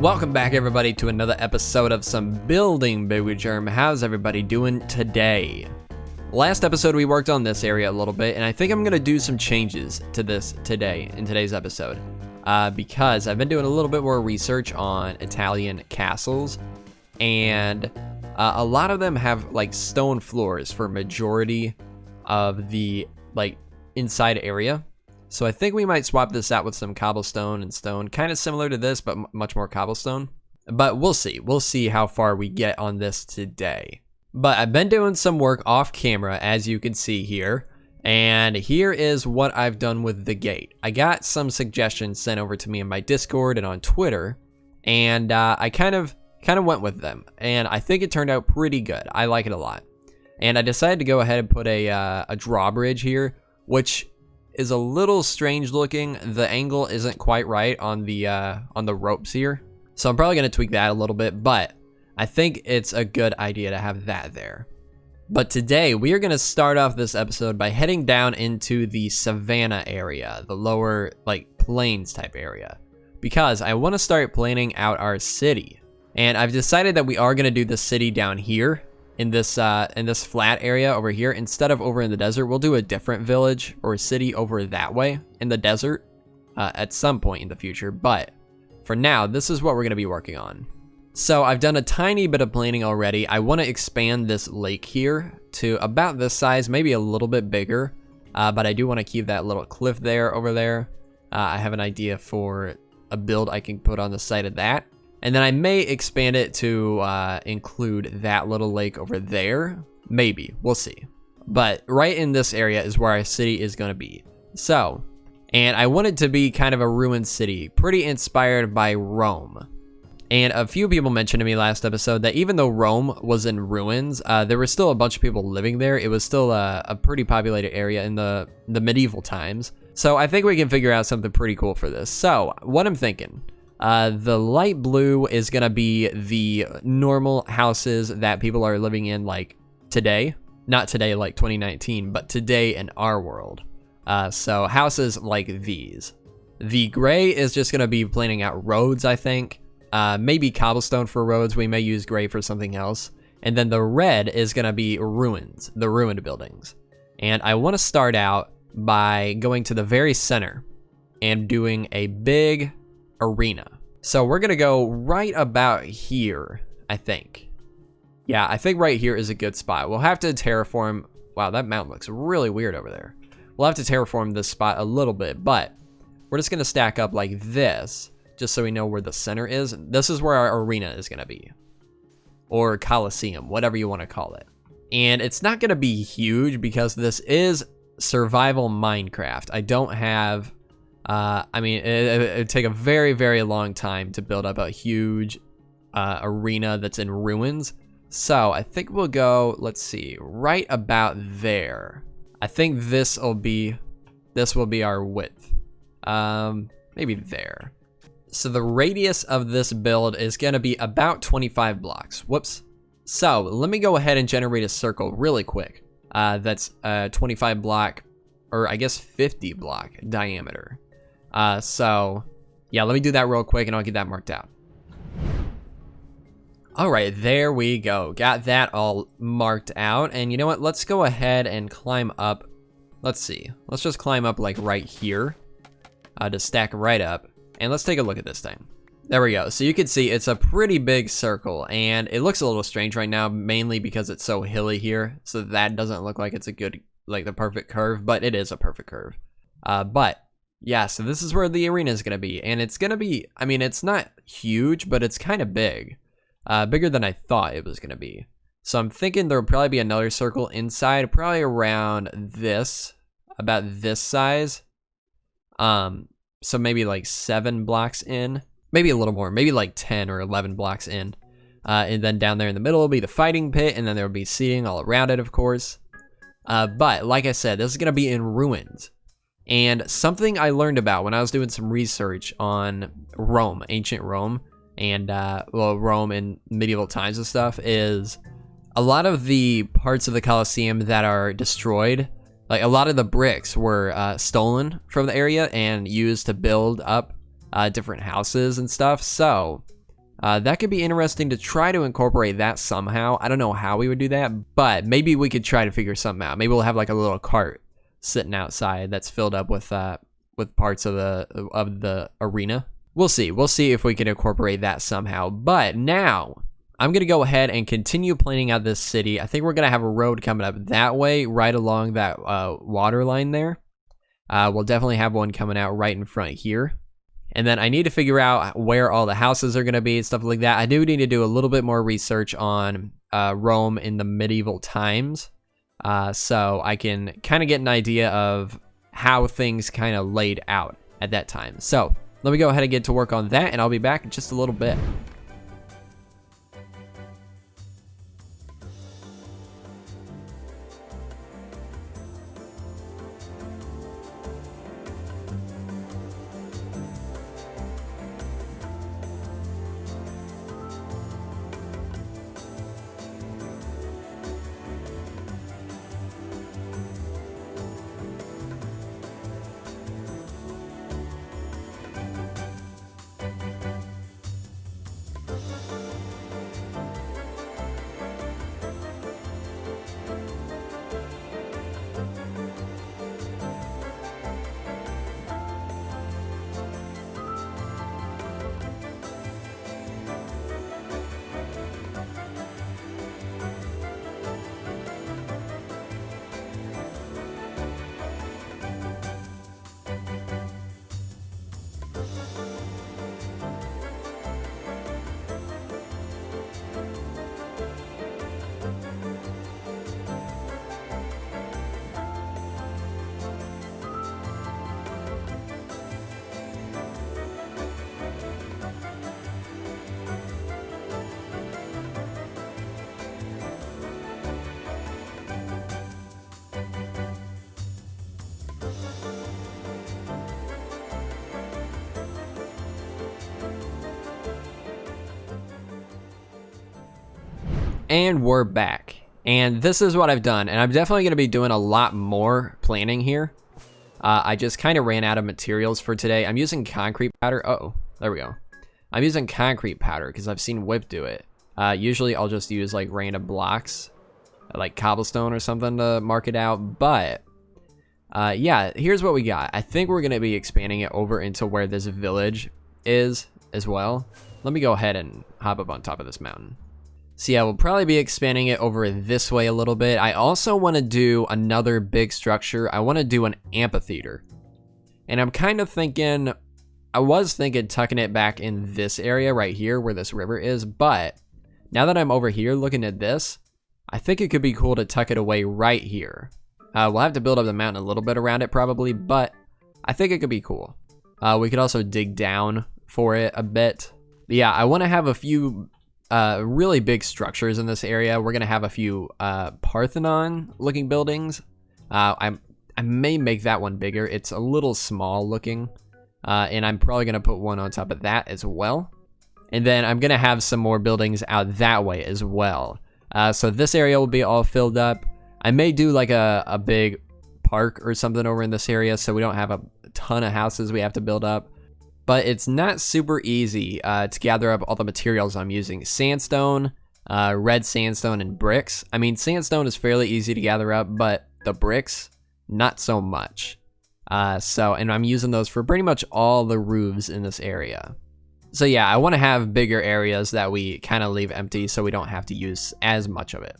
Welcome back, everybody, to another episode of some building, baby Jerm. How's everybody doing today? Last episode, we worked on this area a little bit, and I think I'm going to do some changes to this today, in today's episode, because I've been doing a little bit more research on Italian castles, and a lot of them have, like, stone floors for majority of the, like, inside area. So I think we might swap this out with some cobblestone and stone, kind of similar to this, but much more cobblestone. But we'll see. We'll see how far we get on this today. But I've been doing some work off camera, as you can see here. And here is what I've done with the gate. I got some suggestions sent over to me in my Discord and on Twitter. And I kind of went with them. And I think it turned out pretty good. I like it a lot. And I decided to go ahead and put a drawbridge here, which is a little strange looking. The angle isn't quite right on the ropes here, so I'm probably going to tweak that a little bit, but I think it's a good idea to have that there. But today we are going to start off this episode by heading down into the savannah area, the lower, like, plains type area, because I want to start planning out our city. And I've decided that we are going to do the city down here in this flat area over here. Instead of over in the desert, we'll do a different village or city over that way in the desert at some point in the future. But for now, this is what we're going to be working on. So I've done a tiny bit of planning already. I want to expand this lake here to about this size, maybe a little bit bigger. But I do want to keep that little cliff there over there. I have an idea for a build I can put on the side of that. And then I may expand it to include that little lake over there. Maybe. We'll see. But right in this area is where our city is going to be. So, and I want it to be kind of a ruined city, pretty inspired by Rome. And a few people mentioned to me last episode that even though Rome was in ruins, there were still a bunch of people living there. It was still a pretty populated area in the medieval times. So I think we can figure out something pretty cool for this. So, what I'm thinking, the light blue is going to be the normal houses that people are living in, like, today. Not today, like 2019, but today in our world. So houses like these. The gray is just going to be planning out roads, I think. Maybe cobblestone for roads. We may use gray for something else. And then the red is going to be ruins, the ruined buildings. And I want to start out by going to the very center and doing a big arena. So we're gonna go right about here, I think. Yeah, I think right here is a good spot. We'll have to terraform. Wow, that mountain looks really weird over there. We'll have to terraform this spot a little bit, but we're just gonna stack up like this, just so we know where the center is. This is where our arena is gonna be, or Coliseum, whatever you want to call it. And it's not gonna be huge because this is survival Minecraft. I don't have I mean, it'd take a very, very long time to build up a huge arena that's in ruins. So I think we'll go, let's see, right about there. I think this will be our width. Maybe there. So the radius of this build is going to be about 25 blocks. Whoops. So let me go ahead and generate a circle really quick. That's a 25 block, or I guess 50 block diameter. So yeah, let me do that real quick and I'll get that marked out. All right, there we go. Got that all marked out. And you know what? Let's go ahead and climb up. Let's see. Let's just climb up like right here to stack right up. And let's take a look at this thing. There we go. So you can see it's a pretty big circle and it looks a little strange right now, mainly because it's so hilly here. So that doesn't look like it's a good, like the perfect curve, but it is a perfect curve. But yeah, so this is where the arena is going to be. And it's going to be, I mean, it's not huge, but it's kind of big. Bigger than I thought it was going to be. So I'm thinking there will probably be another circle inside, probably around this, about this size. So maybe like 7 blocks in. Maybe a little more, maybe like 10 or 11 blocks in. And then down there in the middle will be the fighting pit, and then there will be seating all around it, of course. But like I said, this is going to be in ruins. And something I learned about when I was doing some research on Rome, ancient Rome, and well, Rome in medieval times and stuff, is a lot of the parts of the Colosseum that are destroyed, like a lot of the bricks were stolen from the area and used to build up different houses and stuff. So That could be interesting to try to incorporate that somehow. I don't know how we would do that, but maybe we could try to figure something out. Maybe we'll have like a little cart sitting outside that's filled up with parts of the arena. We'll see. We'll see if we can incorporate that somehow. But now I'm gonna go ahead and continue planning out this city. I think we're gonna have a road coming up that way, right along that water line there. We'll definitely have one coming out right in front here. And then I need to figure out where all the houses are going to be and stuff like that. I do need to do a little bit more research on Rome in the medieval times. So I can kind of get an idea of how things kind of laid out at that time. So let me go ahead and get to work on that, and I'll be back in just a little bit. And we're back. And this is what I've done. And I'm definitely going to be doing a lot more planning here. I just kind of ran out of materials for today. I'm using concrete powder. Uh-oh, there we go. I'm using concrete powder because I've seen Whip do it. Usually I'll just use like random blocks, like cobblestone or something to mark it out. But yeah, here's what we got. I think we're going to be expanding it over into where this village is as well. Let me go ahead and hop up on top of this mountain. So yeah, we'll probably be expanding it over this way a little bit. I also want to do another big structure. I want to do an amphitheater. And I'm kind of thinking, I was thinking tucking it back in this area right here where this river is. But now that I'm over here looking at this, I think it could be cool to tuck it away right here. We'll have to build up the mountain a little bit around it probably, but I think it could be cool. We could also dig down for it a bit. But yeah, I want to have a few really big structures in this area. We're gonna have a few Parthenon looking buildings. I may make that one bigger. It's a little small looking, and I'm probably gonna put one on top of that as well. And then I'm gonna have some more buildings out that way as well. So this area will be all filled up. I may do like a big park or something over in this area so we don't have a ton of houses we have to build up. But it's not super easy to gather up all the materials I'm using. Sandstone, red sandstone, and bricks. I mean, sandstone is fairly easy to gather up, but the bricks, not so much. And I'm using those for pretty much all the roofs in this area. So yeah, I want to have bigger areas that we kind of leave empty so we don't have to use as much of it.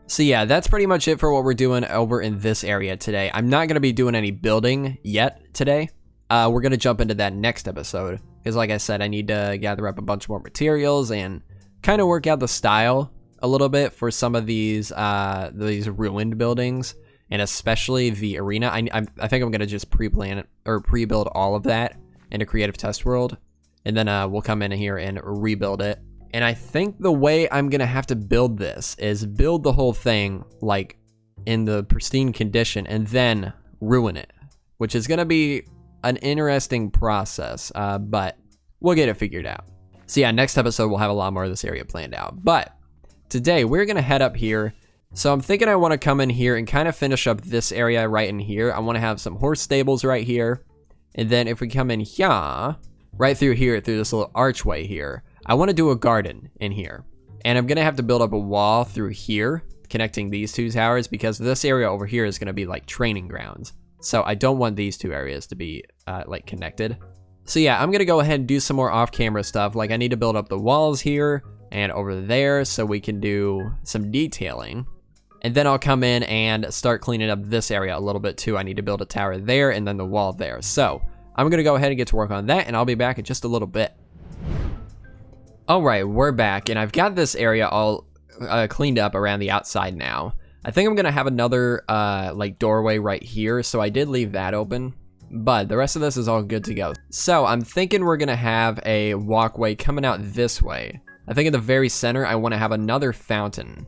So yeah, that's pretty much it for what we're doing over in this area today. I'm not going to be doing any building yet today. We're going to jump into that next episode because like I said, I need to gather up a bunch more materials and kind of work out the style a little bit for some of these ruined buildings, and especially the arena. I think I'm going to just pre-plan it or pre-build all of that into Creative Test World, and then we'll come in here and rebuild it. And I think the way I'm going to have to build this is build the whole thing like in the pristine condition and then ruin it, which is going to be an interesting process, but we'll get it figured out. So yeah, next episode we'll have a lot more of this area planned out. But today we're gonna head up here. So I'm thinking I want to come in here and kind of finish up this area right in here. I want to have some horse stables right here, and then if we come in here, right through here, through this little archway here, I want to do a garden in here. And I'm going to have to build up a wall through here, connecting these two towers, because this area over here is going to be like training grounds. So I don't want these two areas to be like connected. So yeah, I'm going to go ahead and do some more off-camera stuff. Like I need to build up the walls here and over there so we can do some detailing. And then I'll come in and start cleaning up this area a little bit too. I need to build a tower there and then the wall there. So I'm going to go ahead and get to work on that, and I'll be back in just a little bit. All right, we're back, and I've got this area all cleaned up around the outside now. I think I'm going to have another like doorway right here, so I did leave that open. But the rest of this is all good to go. So I'm thinking we're going to have a walkway coming out this way. I think in the very center, I want to have another fountain.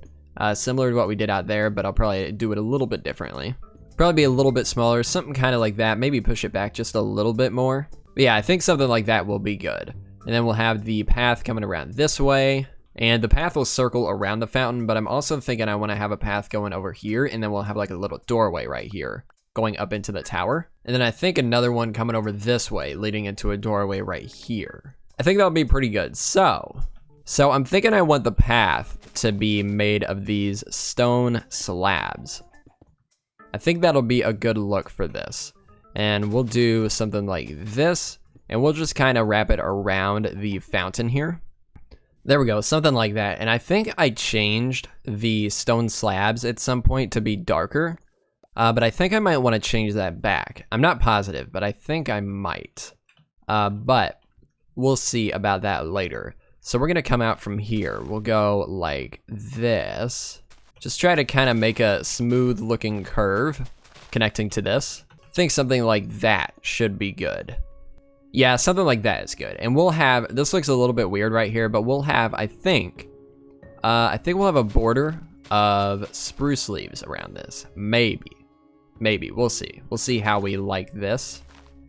Similar to what we did out there, but I'll probably do it a little bit differently. Probably be a little bit smaller, something kind of like that. Maybe push it back just a little bit more. But yeah, I think something like that will be good. And then we'll have the path coming around this way. And the path will circle around the fountain, but I'm also thinking I want to have a path going over here, and then we'll have like a little doorway right here going up into the tower. And then I think another one coming over this way, leading into a doorway right here. I think that'll be pretty good. So I'm thinking I want the path to be made of these stone slabs. I think that'll be a good look for this. And we'll do something like this, and we'll just kind of wrap it around the fountain here. There we go, something like that. And I think I changed the stone slabs at some point to be darker, but I think I might want to change that back. I'm not positive, but I think I might. But we'll see about that later. So we're gonna come out from here. We'll go like this. Just try to kind of make a smooth looking curve connecting to this. I think something like that should be good. Yeah, something like that is good. And we'll have, this looks a little bit weird right here, but we'll have, I think we'll have a border of spruce leaves around this. Maybe, we'll see. We'll see how we like this.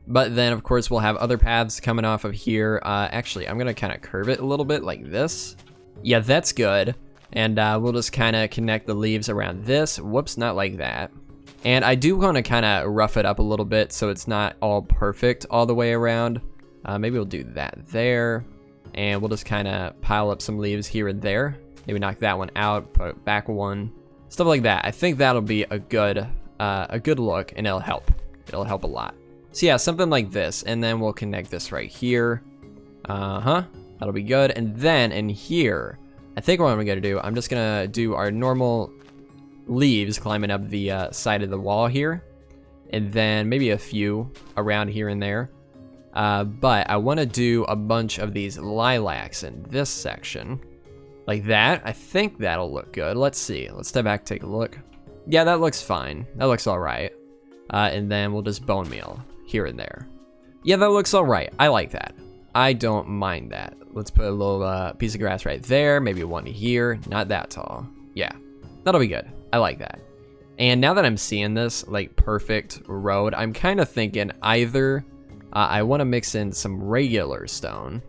But then of course we'll have other paths coming off of here. Actually, I'm gonna kind of curve it a little bit like this. Yeah, that's good. And we'll just kind of connect the leaves around this. Whoops, not like that. And I do want to kind of rough it up a little bit so it's not all perfect all the way around. Maybe we'll do that there. And we'll just kind of pile up some leaves here and there. Maybe knock that one out, put back one. Stuff like that. I think that'll be a good look, and it'll help. It'll help a lot. So yeah, something like this. And then we'll connect this right here. That'll be good. And then in here, I think what I'm gonna do, I'm just gonna do our normal leaves climbing up the side of the wall here, and then maybe a few around here and there. But I want to do a bunch of these lilacs in this section, like that. I think that'll look good. Let's see. Let's step back, take a look. Yeah, that looks fine. That looks all right. And then we'll just bone meal here and there. Yeah, that looks all right. I like that. I don't mind that. Let's put a little piece of grass right there. Maybe one here. Not that tall. Yeah, that'll be good. I like that. And now that I'm seeing this like perfect road, I'm kind of thinking either I want to mix in some regular stone,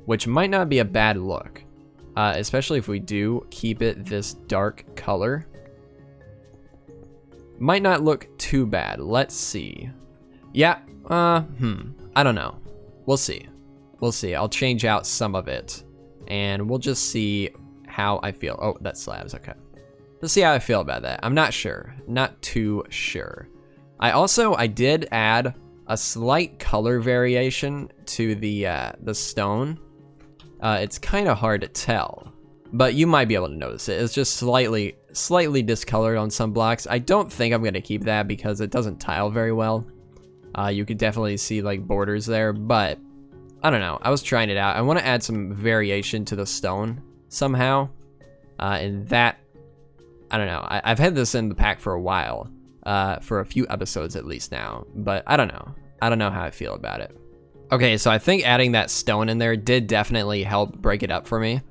which might not be a bad look, especially if we do keep it this dark color. Might not look too bad. Let's see. Yeah, I don't know. We'll see. We'll see. I'll change out some of it, and we'll just see how I feel. Oh, that's slabs. Okay. Let's see how I feel about that. I'm not sure. Not too sure. I did add a slight color variation to the stone. It's kind of hard to tell, but you might be able to notice it. It's just slightly discolored on some blocks. I don't think I'm going to keep that because it doesn't tile very well. You could definitely see like borders there, but I don't know. I was trying it out. I want to add some variation to the stone somehow, and that, I don't know. I've had this in the pack for a while, for a few episodes at least now, but I don't know. I don't know how I feel about it. Okay, so I think adding that stone in there did definitely help break it up for me.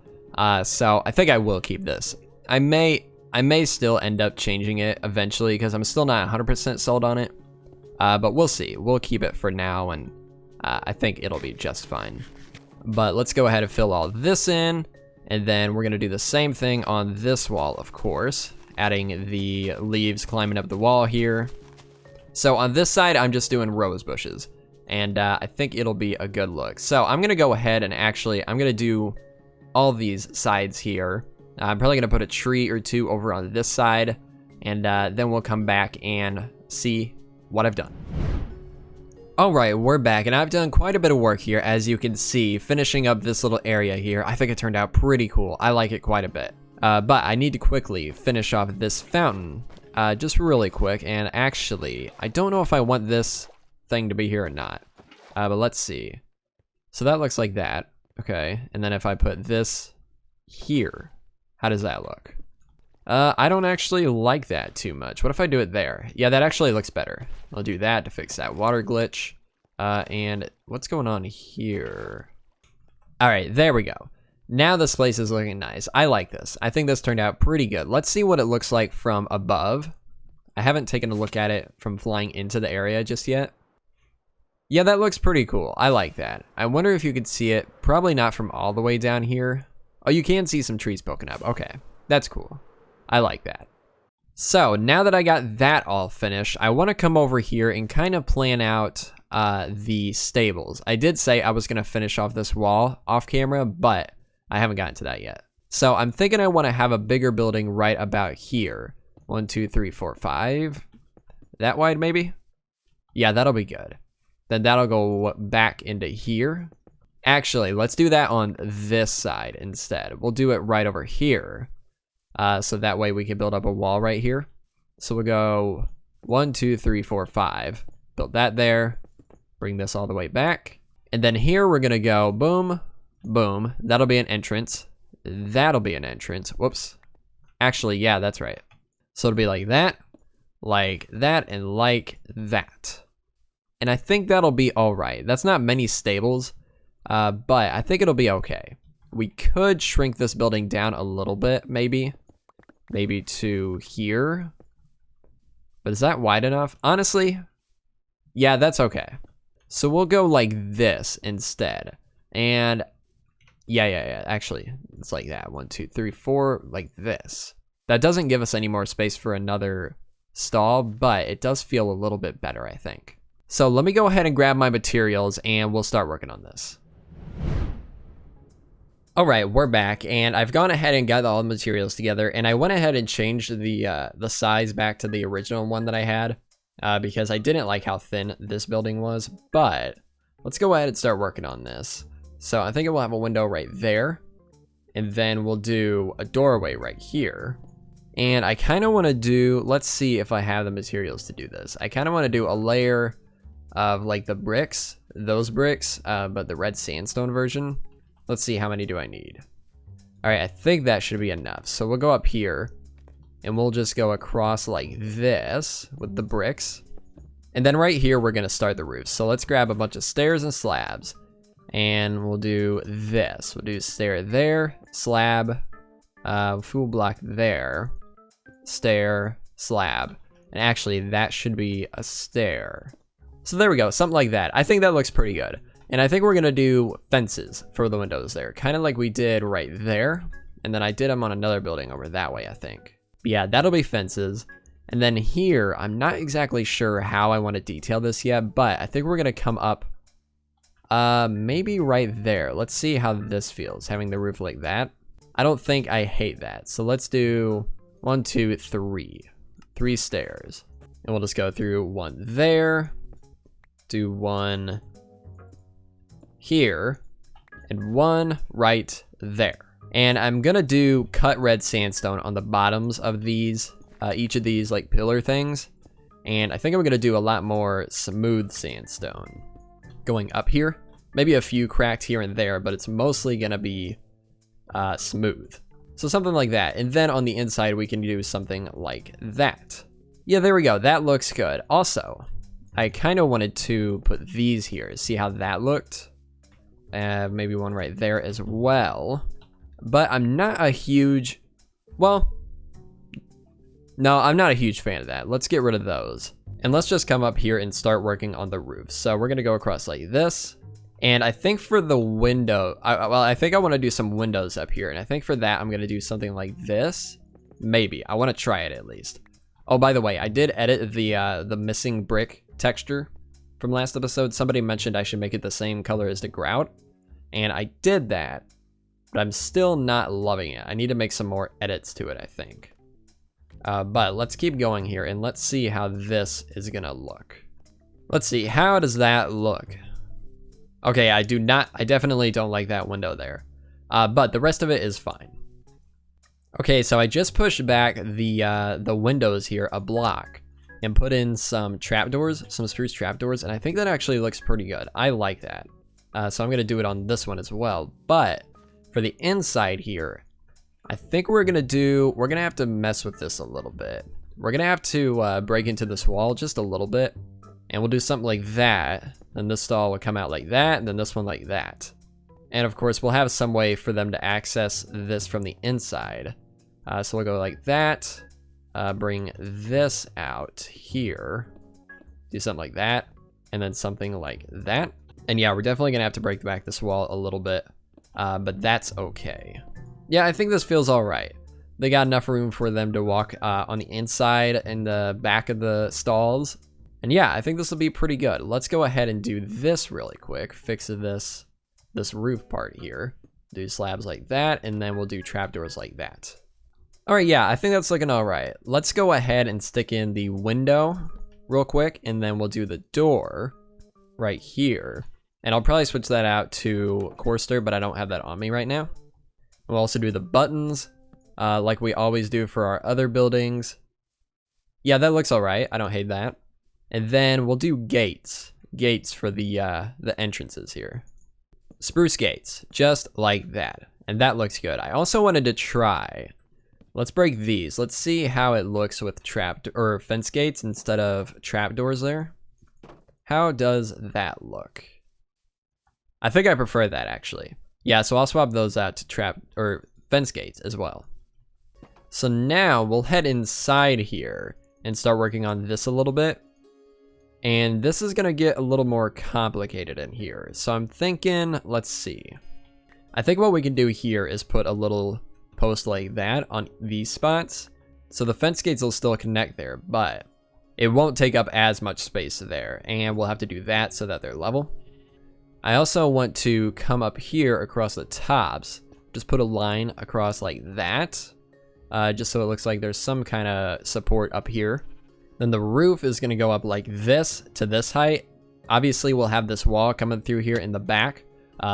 So I think I will keep this. I may still end up changing it eventually because I'm still not 100% sold on it. But we'll see. We'll keep it for now, and I think it'll be just fine. But let's go ahead and fill all this in. And then we're gonna do the same thing on this wall, of course, adding the leaves climbing up the wall here. So on this side, I'm just doing rose bushes. And I think it'll be a good look. So I'm going to go ahead and actually, I'm going to do all these sides here. I'm probably going to put a tree or two over on this side. And then we'll come back and see what I've done. Alright, we're back, and I've done quite a bit of work here, as you can see, finishing up this little area here. I think it turned out pretty cool. I like it quite a bit. But I need to quickly finish off this fountain, just really quick. And actually, I don't know if I want this thing to be here or not. But let's see. So that looks like that. Okay, and then if I put this here, how does that look? I don't actually like that too much. What if I do it there? Yeah, that actually looks better. I'll do that to fix that water glitch. And what's going on here? All right, there we go. Now this place is looking nice. I like this. I think this turned out pretty good. Let's see what it looks like from above. I haven't taken a look at it from flying into the area just yet. Yeah, that looks pretty cool. I like that. I wonder if you could see it. Probably not from all the way down here. Oh, you can see some trees poking up. Okay, that's cool. I like that. So now that I got that all finished, I want to come over here and kind of plan out the stables. I did say I was going to finish off this wall off camera, but I haven't gotten to that yet. So I'm thinking I want to have a bigger building right about here. 1, 2, 3, 4, 5. That wide maybe? Yeah, that'll be good. Then that'll go back into here. Actually, let's do that on this side instead. We'll do it right over here. So that way we can build up a wall right here. So we'll go 1, 2, 3, 4, 5. Build that there. Bring this all the way back. And then here we're going to go boom, boom. That'll be an entrance. That'll be an entrance. Whoops. Actually, yeah, that's right. So it'll be like that, and like that. And I think that'll be all right. That's not many stables, but I think it'll be okay. We could shrink this building down a little bit, maybe to here. But is that wide enough? Honestly, yeah, that's okay. So we'll go like this instead. And yeah, actually, it's like that. 1, 2, 3, 4, like this. That doesn't give us any more space for another stall, but it does feel a little bit better, I think. So let me go ahead and grab my materials and we'll start working on this. All right, we're back, and I've gone ahead and got all the materials together, and I went ahead and changed the size back to the original one that I had, because I didn't like how thin this building was. But let's go ahead and start working on this. So I think we'll have a window right there, and then we'll do a doorway right here. And I kind of want to do, let's see if I have the materials to do this. I kind of want to do a layer of like the bricks, those bricks, but the red sandstone version. Let's see, how many do I need? All right, I think that should be enough. So we'll go up here and we'll just go across like this with the bricks. And then right here, we're gonna start the roof. So let's grab a bunch of stairs and slabs and we'll do this. We'll do stair there, slab, full block there, stair, slab. And actually that should be a stair. So there we go, something like that. I think that looks pretty good. And I think we're gonna do fences for the windows there, kind of like we did right there. And then I did them on another building over that way, I think. But yeah, that'll be fences. And then here, I'm not exactly sure how I want to detail this yet, but I think we're gonna come up maybe right there. Let's see how this feels, having the roof like that. I don't think I hate that. So let's do 1, 2, 3. 3 stairs. And we'll just go through one there, do one here, and one right there. And I'm gonna do cut red sandstone on the bottoms of these, each of these like pillar things. And I think I'm gonna do a lot more smooth sandstone going up here. Maybe a few cracked here and there, but it's mostly gonna be smooth. So something like that. And then on the inside, we can do something like that. Yeah, there we go. That looks good. Also, I kind of wanted to put these here, see how that looked. Maybe one right there as well. But I'm not a huge, well, no, I'm not a huge fan of that. Let's get rid of those. And let's just come up here and start working on the roof. So we're gonna go across like this. And I think for the window, I think I wanna do some windows up here. And I think for that, I'm gonna do something like this. Maybe, I wanna try it at least. Oh, by the way, I did edit the missing brick texture from last episode. Somebody mentioned I should make it the same color as the grout, and I did that, but I'm still not loving it. I need to make some more edits to it, I think. But let's keep going here, and let's see how this is gonna look. Let's see, how does that look? Okay, I definitely don't like that window there. But the rest of it is fine. Okay, so I just pushed back the windows here a block and put in some trapdoors, some spruce trapdoors, and I think that actually looks pretty good. I like that. So I'm gonna do it on this one as well. But for the inside here, I think we're gonna have to mess with this a little bit. We're gonna have to break into this wall just a little bit, and we'll do something like that. Then this stall will come out like that, and then this one like that. And of course, we'll have some way for them to access this from the inside. So we'll go like that, bring this out here, do something like that, and then something like that. And yeah, we're definitely gonna have to break back this wall a little bit, but that's okay. Yeah, I think this feels all right. They got enough room for them to walk on the inside and the back of the stalls. And yeah, I think this will be pretty good. Let's go ahead and do this really quick. Fix this roof part here. Do slabs like that, and then we'll do trapdoors like that. All right, yeah, I think that's looking all right. Let's go ahead and stick in the window real quick, and then we'll do the door right here. And I'll probably switch that out to coaster, but I don't have that on me right now. We'll also do the buttons like we always do for our other buildings. Yeah, that looks all right. I don't hate that. And then we'll do gates for the entrances here. Spruce gates, just like that. And that looks good. I also wanted to try, let's break these. Let's see how it looks with fence gates instead of trapdoors there. How does that look? I think I prefer that actually. Yeah, so I'll swap those out to fence gates as well. So now we'll head inside here and start working on this a little bit. And this is gonna get a little more complicated in here. So I'm thinking, let's see. I think what we can do here is put a little post like that on these spots. So the fence gates will still connect there, but it won't take up as much space there. And we'll have to do that so that they're level. I also want to come up here across the tops. Just put a line across like that. Just so it looks like there's some kind of support up here. Then the roof is going to go up like this to this height. Obviously, we'll have this wall coming through here in the back.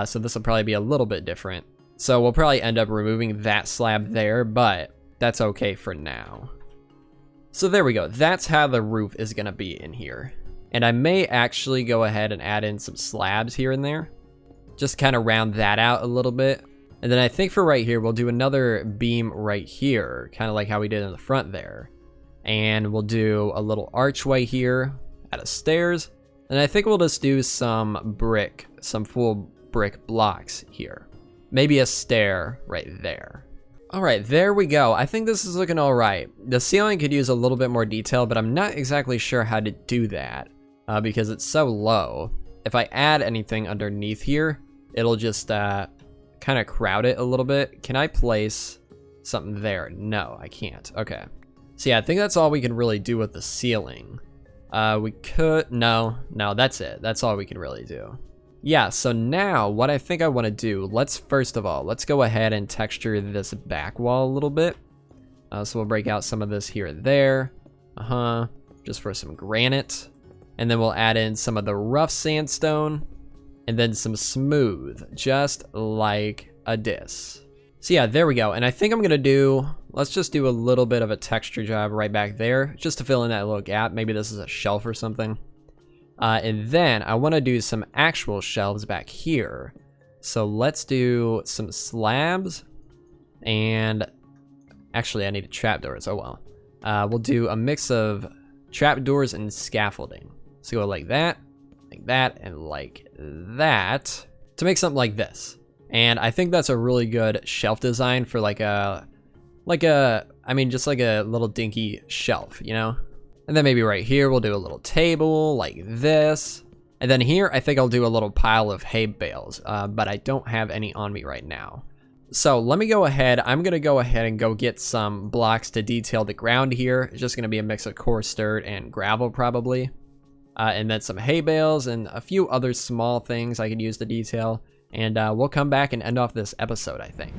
So this will probably be a little bit different. So we'll probably end up removing that slab there, but that's okay for now. So there we go. That's how the roof is going to be in here. And I may actually go ahead and add in some slabs here and there. Just kind of round that out a little bit. And then I think for right here, we'll do another beam right here. Kind of like how we did in the front there. And we'll do a little archway here out of stairs. And I think we'll just do some full brick blocks here. Maybe a stair right there. All right, there we go. I think this is looking all right. The ceiling could use a little bit more detail, but I'm not exactly sure how to do that because it's so low. If I add anything underneath here, it'll just kind of crowd it a little bit. Can I place something there? No, I can't. Okay. So yeah, I think that's all we can really do with the ceiling. We could, no, that's it. That's all we can really do. Yeah, so now what I think I want to do, first of all, let's go ahead and texture this back wall a little bit. So we'll break out some of this here and there. Just for some granite. And then we'll add in some of the rough sandstone. And then some smooth, just like a disc. So yeah, there we go. And I think I'm gonna let's just do a little bit of a texture job right back there, just to fill in that little gap. Maybe this is a shelf or something. And then I wanna do some actual shelves back here. So let's do some slabs. And actually I need trapdoors, oh well. We'll do a mix of trapdoors and scaffolding. So go like that, and like that, to make something like this. And I think that's a really good shelf design for just like a little dinky shelf, you know? And then maybe right here, we'll do a little table like this. And then here, I think I'll do a little pile of hay bales, but I don't have any on me right now. So let me go ahead. I'm gonna go ahead and go get some blocks to detail the ground here. It's just gonna be a mix of coarse dirt and gravel probably. and then some hay bales and a few other small things I could use to detail. And we'll come back and end off this episode, I think.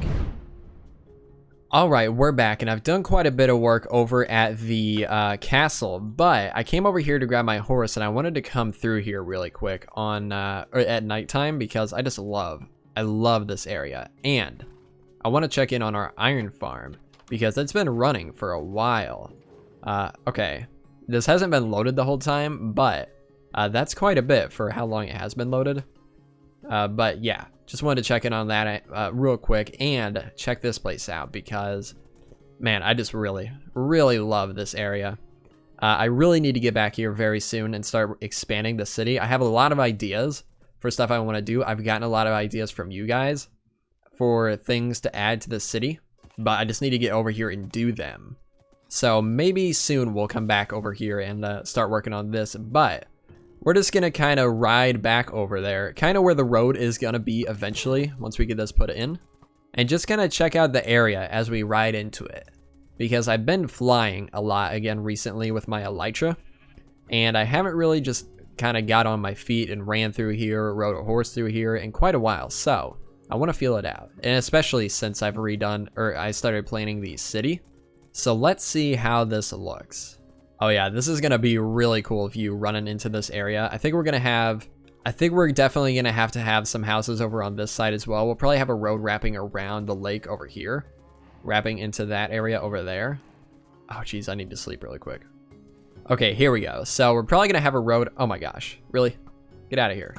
Alright, we're back, and I've done quite a bit of work over at the castle, but I came over here to grab my horse, and I wanted to come through here really quick on or at nighttime because I love this area. And I want to check in on our iron farm because it's been running for a while. Okay, this hasn't been loaded the whole time, but that's quite a bit for how long it has been loaded. But yeah, just wanted to check in on that real quick and check this place out because, man, I just really love this area. I really need to get back here very soon and start expanding the city. I have a lot of ideas for stuff I want to do. I've gotten a lot of ideas from you guys for things to add to the city, but I just need to get over here and do them. So maybe soon we'll come back over here and start working on this, but we're just gonna kind of ride back over there, kind of where the road is gonna be eventually once we get this put in, and just gonna check out the area as we ride into it, because I've been flying a lot again recently with my elytra, and I haven't really just kind of got on my feet and ran through here, rode a horse through here in quite a while. So I want to feel it out, and especially since I've I started planning the city. So let's see how this looks. Oh yeah, this is gonna be a really cool view running into this area. I think we're definitely gonna have to have some houses over on this side as well. We'll probably have a road wrapping around the lake over here, wrapping into that area over there. Oh geez, I need to sleep really quick. Okay, here we go. So we're probably gonna have a road. Oh my gosh, really? Get out of here.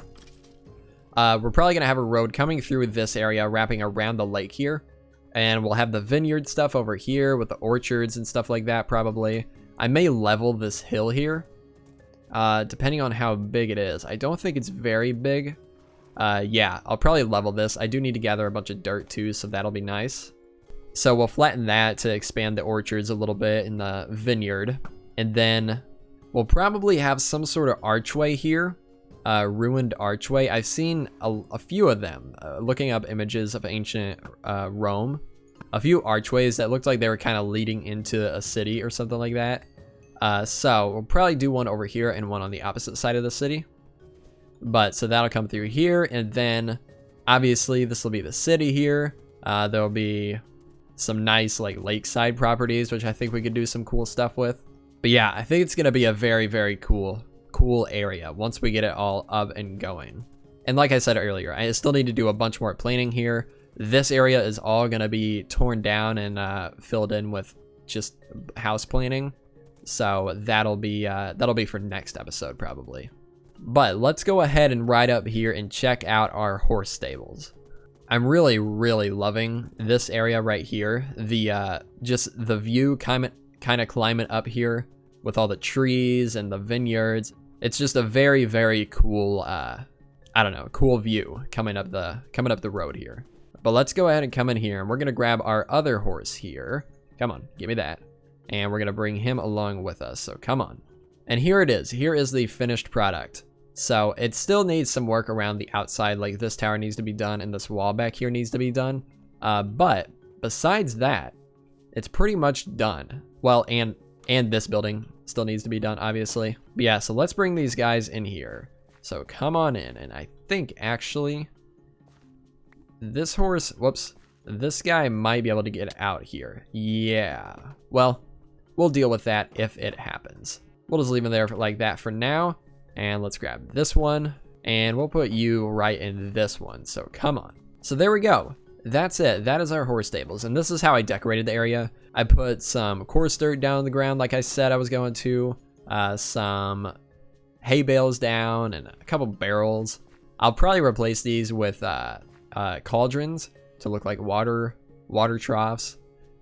We're probably gonna have a road coming through this area, wrapping around the lake here, and we'll have the vineyard stuff over here with the orchards and stuff like that probably. I may level this hill here, depending on how big it is. I don't think it's very big. Yeah, I'll probably level this. I do need to gather a bunch of dirt too, so that'll be nice. So we'll flatten that to expand the orchards a little bit in the vineyard. And then we'll probably have some sort of archway here, ruined archway. I've seen a few of them, looking up images of ancient Rome. A few archways that looked like they were kind of leading into a city or something like that. So we'll probably do one over here and one on the opposite side of the city. But so that'll come through here, and then obviously this will be the city here. There'll be some nice like lakeside properties, which I think we could do some cool stuff with. But yeah, I think it's gonna be a very cool area once we get it all up and going. And like I said earlier, I still need to do a bunch more planning here. This area is all gonna be torn down and filled in with just house planning. So that'll be for next episode probably. But let's go ahead and ride up here and check out our horse stables. I'm really loving this area right here. The just the view kind of climbing up here with all the trees and the vineyards. It's just a very cool I don't know, cool view coming up the road here. But let's go ahead and come in here, and we're gonna grab our other horse here. Come on, give me that. And we're gonna bring him along with us, so come on. And here it is. Here is the finished product. So it still needs some work around the outside, like this tower needs to be done and this wall back here needs to be done. But besides that, it's pretty much done. Well, and this building still needs to be done, obviously. But yeah, so let's bring these guys in here. So come on in, and I think actually this horse, whoops, this guy might be able to get out here. Yeah, well, we'll deal with that if it happens. We'll just leave him there like that for now. And let's grab this one, and we'll put you right in this one. So come on. So there we go. That's it. That is our horse stables, and this is how I decorated the area. I put some coarse dirt down on the ground like I said I was going to, some hay bales down, and a couple barrels. I'll probably replace these with cauldrons to look like water troughs,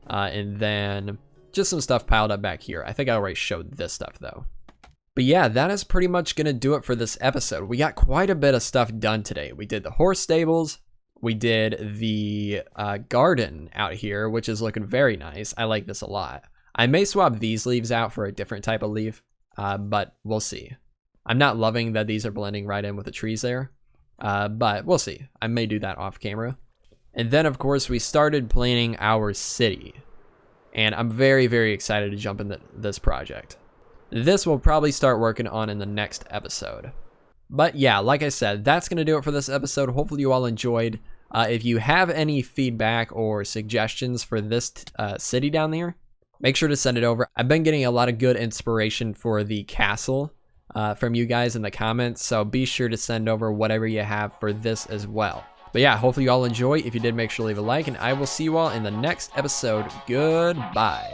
and then just some stuff piled up back here. I think I already showed this stuff though. But yeah, that is pretty much gonna do it for this episode. We got quite a bit of stuff done today. We did the horse stables, we did the garden out here, which is looking very nice. I like this a lot. I may swap these leaves out for a different type of leaf, but we'll see. I'm not loving that these are blending right in with the trees there, but we'll see. I may do that off camera. And then of course we started planning our city, and I'm very excited to jump into this project. this we'll probably start working on in the next episode. But yeah, like I said, that's going to do it for this episode. Hopefully you all enjoyed. If you have any feedback or suggestions for this city down there, make sure to send it over. I've been getting a lot of good inspiration for the castle from you guys in the comments, so be sure to send over whatever you have for this as well. But yeah, hopefully you all enjoy. If you did, make sure to leave a like, and I will see you all in the next episode. Goodbye.